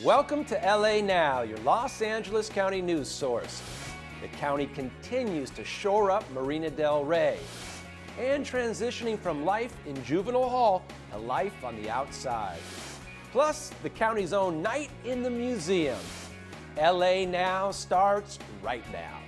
Welcome to LA Now, your Los Angeles County news source. The county continues to shore up Marina del Rey and transitioning from life in juvenile hall to life on the outside. Plus, the county's own night in the museum. LA Now starts right now.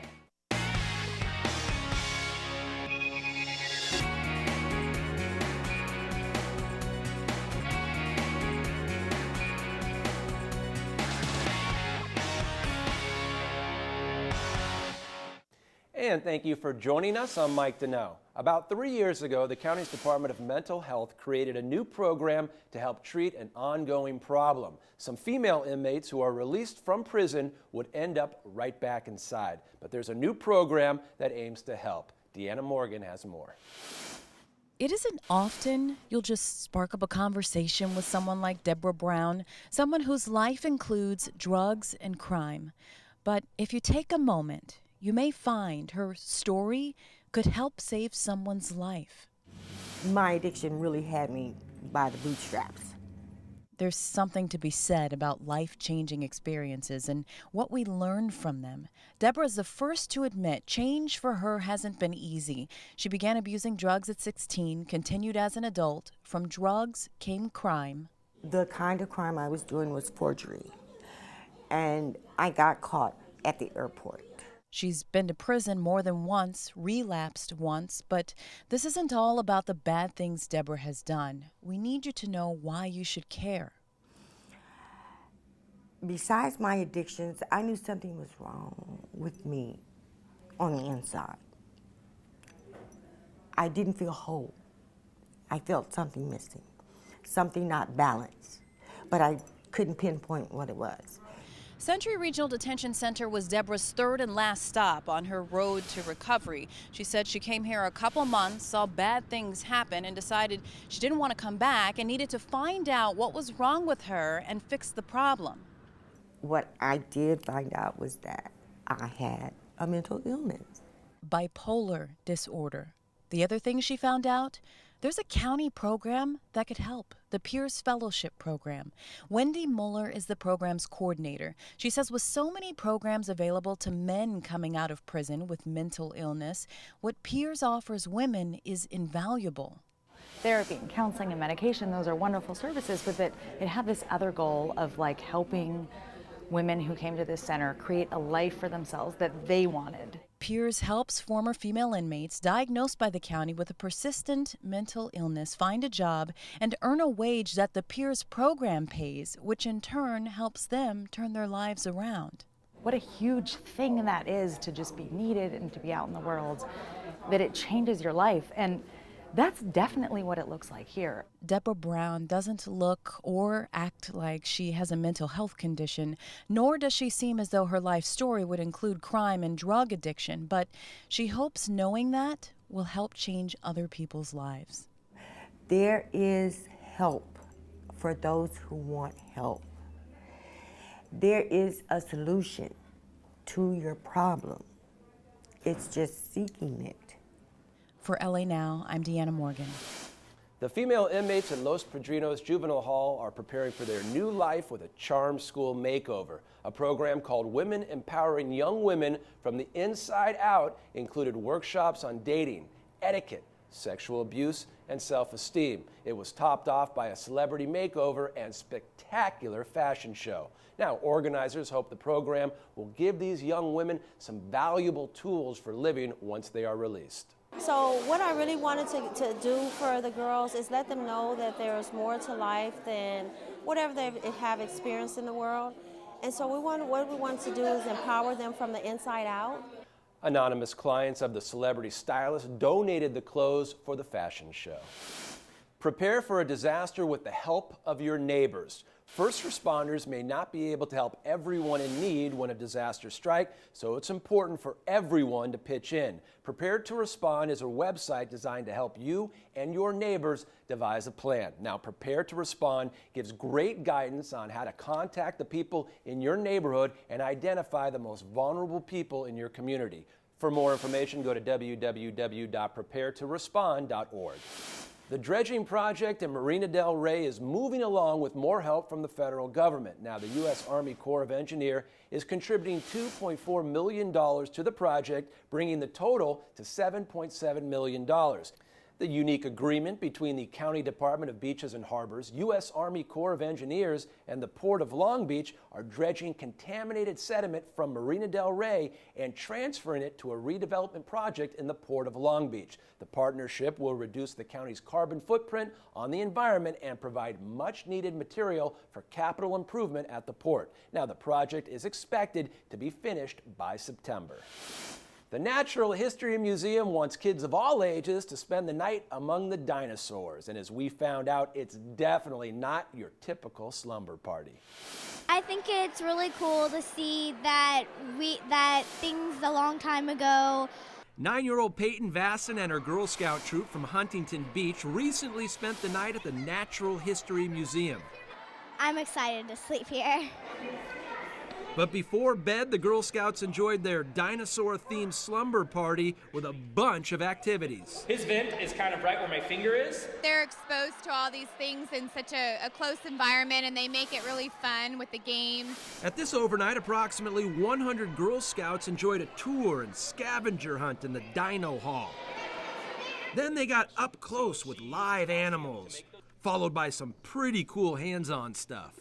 And thank you for joining us. I'm Mike Deneau. About 3 years ago, the county's Department of Mental Health created a new program to help treat an ongoing problem. Some female inmates who are released from prison would end up right back inside. But there's a new program that aims to help. Deanna Morgan has more. It isn't often you'll just spark up a conversation with someone like Deborah Brown, someone whose life includes drugs and crime. But if you take a moment, you may find her story could help save someone's life. My addiction really had me by the bootstraps. There's something to be said about life-changing experiences and what we learn from them. Deborah's the first to admit change for her hasn't been easy. She began abusing drugs at 16, continued as an adult. From drugs came crime. The kind of crime I was doing was forgery, and I got caught at the airport. She's been to prison more than once, relapsed once, but this isn't all about the bad things Deborah has done. We need you to know why you should care. Besides my addictions, I knew something was wrong with me on the inside. I didn't feel whole. I felt something missing, something not balanced, but I couldn't pinpoint what it was. Century Regional Detention Center was Deborah's third and last stop on her road to recovery. She said she came here a couple months, saw bad things happen, and decided she didn't want to come back and needed to find out what was wrong with her and fix the problem. What I did find out was that I had a mental illness. Bipolar disorder. The other thing she found out? There's a county program that could help, the Peers Fellowship Program. Wendy Muller is the program's coordinator. She says with so many programs available to men coming out of prison with mental illness, what Peers offers women is invaluable. Therapy and counseling and medication, those are wonderful services, but that it had this other goal of like helping women who came to this center create a life for themselves that they wanted. Peers helps former female inmates diagnosed by the county with a persistent mental illness find a job and earn a wage that the Peers program pays, which in turn helps them turn their lives around. What a huge thing that is to just be needed and to be out in the world, that it changes your life. And that's definitely what it looks like here. Deborah Brown doesn't look or act like she has a mental health condition, nor does she seem as though her life story would include crime and drug addiction, but she hopes knowing that will help change other people's lives. There is help for those who want help. There is a solution to your problem. It's just seeking it. For LA Now, I'm Deanna Morgan. The female inmates in Los Padrinos Juvenile Hall are preparing for their new life with a charm school makeover. A program called Women Empowering Young Women from the Inside Out included workshops on dating, etiquette, sexual abuse, and self-esteem. It was topped off by a celebrity makeover and spectacular fashion show. Now, organizers hope the program will give these young women some valuable tools for living once they are released. So what I really wanted to do for the girls is let them know that there's more to life than whatever they have experienced in the world. And so what we want to do is empower them from the inside out. Anonymous clients of the celebrity stylist donated the clothes for the fashion show. Prepare for a disaster with the help of your neighbors. First responders may not be able to help everyone in need when a disaster strikes, so it's important for everyone to pitch in. Prepare to Respond is a website designed to help you and your neighbors devise a plan. Now, Prepare to Respond gives great guidance on how to contact the people in your neighborhood and identify the most vulnerable people in your community. For more information, go to www.preparetorespond.org. The Dredging Project in Marina del Rey is moving along with more help from the federal government. Now, the U.S. Army Corps of Engineers is contributing $2.4 million to the project, bringing the total to $7.7 million. The unique agreement between the County Department of Beaches and Harbors, U.S. Army Corps of Engineers, and the Port of Long Beach are dredging contaminated sediment from Marina del Rey and transferring it to a redevelopment project in the Port of Long Beach. The partnership will reduce the county's carbon footprint on the environment and provide much-needed material for capital improvement at the port. Now, the project is expected to be finished by September. The Natural History Museum wants kids of all ages to spend the night among the dinosaurs. And as we found out, it's definitely not your typical slumber party. I think it's really cool to see that things a long time ago. 9-year-old Peyton Vasson and her Girl Scout troop from Huntington Beach recently spent the night at the Natural History Museum. I'm excited to sleep here. But before bed, the Girl Scouts enjoyed their dinosaur-themed slumber party with a bunch of activities. His vent is kind of right where my finger is. They're exposed to all these things in such a close environment, and they make it really fun with the games. At this overnight, approximately 100 Girl Scouts enjoyed a tour and scavenger hunt in the Dino Hall. Then they got up close with live animals, followed by some pretty cool hands-on stuff.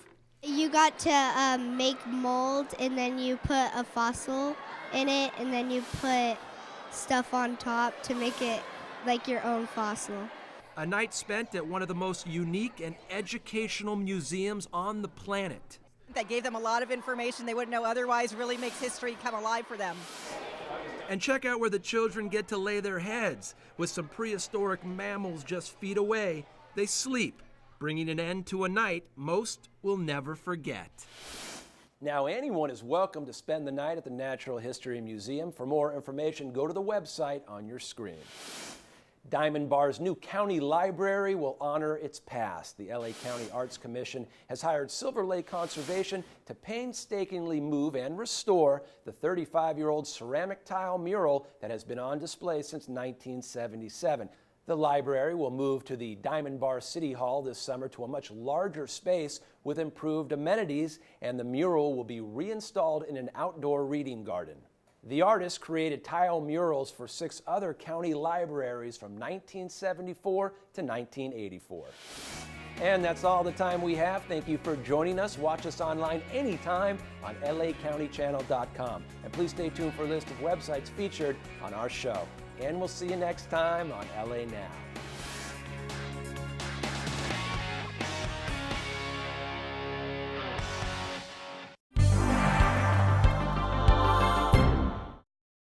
You got to make mold, and then you put a fossil in it, and then you put stuff on top to make it like your own fossil. A night spent at one of the most unique and educational museums on the planet. That gave them a lot of information they wouldn't know otherwise, really makes history come alive for them. And check out where the children get to lay their heads. With some prehistoric mammals just feet away, they sleep, bringing an end to a night most will never forget. Now, anyone is welcome to spend the night at the Natural History Museum. For more information, go to the website on your screen. Diamond Bar's new county library will honor its past. The LA County Arts Commission has hired Silver Lake Conservation to painstakingly move and restore the 35-year-old ceramic tile mural that has been on display since 1977. The library will move to the Diamond Bar City Hall this summer to a much larger space with improved amenities, and the mural will be reinstalled in an outdoor reading garden. The artist created tile murals for 6 other county libraries from 1974 to 1984. And that's all the time we have. Thank you for joining us. Watch us online anytime on lacountychannel.com. And please stay tuned for a list of websites featured on our show. And we'll see you next time on LA Now.